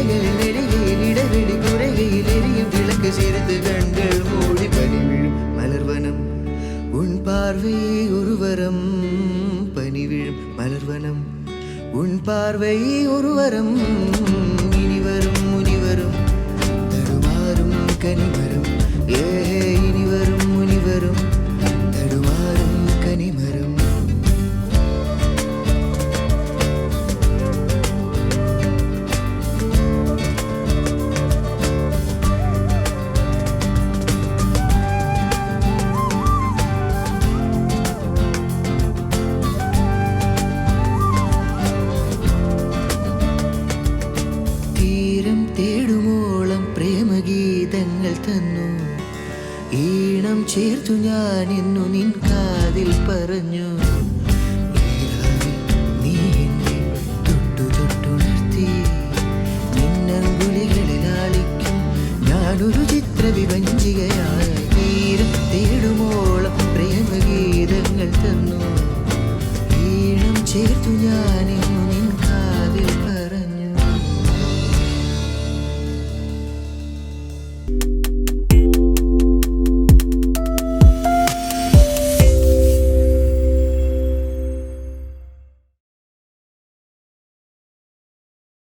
ഇടകളിൽ ഇടവെളി കുറകയിൽ എരിയും വിളക്ക് ചേർത്ത് കண்கள் മൂടി പനി വീഴും മലർവനം ഉൻ പാർവൈ ഒരു വരം പനി വീഴും മലർവനം ഉൻ പാർവൈ ഒരു വരം ഇനി വരും മുനിവരും തടുമാറും കനിമരം ഇനി വരും മുനിവരും തടുമാറും കനിമരം തേടുമോളം പ്രേമഗീതങ്ങൾ തന്നു ഈണം ചേർത്തു ഞാൻ എന്നു നിൻ കാതിൽ പറഞ്ഞു നീ എന്നെ തൊട്ടു തൊട്ടുണർത്തി നിന്നങ്കുലികളിൽ ആളിക്കും ഞാനൊരു ചിത്രവിഭഞ്ചികയായി തീരം തേടുമോളം പ്രേമഗീതങ്ങൾ തന്നു ഈണം ചേർത്തു ഞാൻ എന്നു നിൻ കാതിൽ പറഞ്ഞു.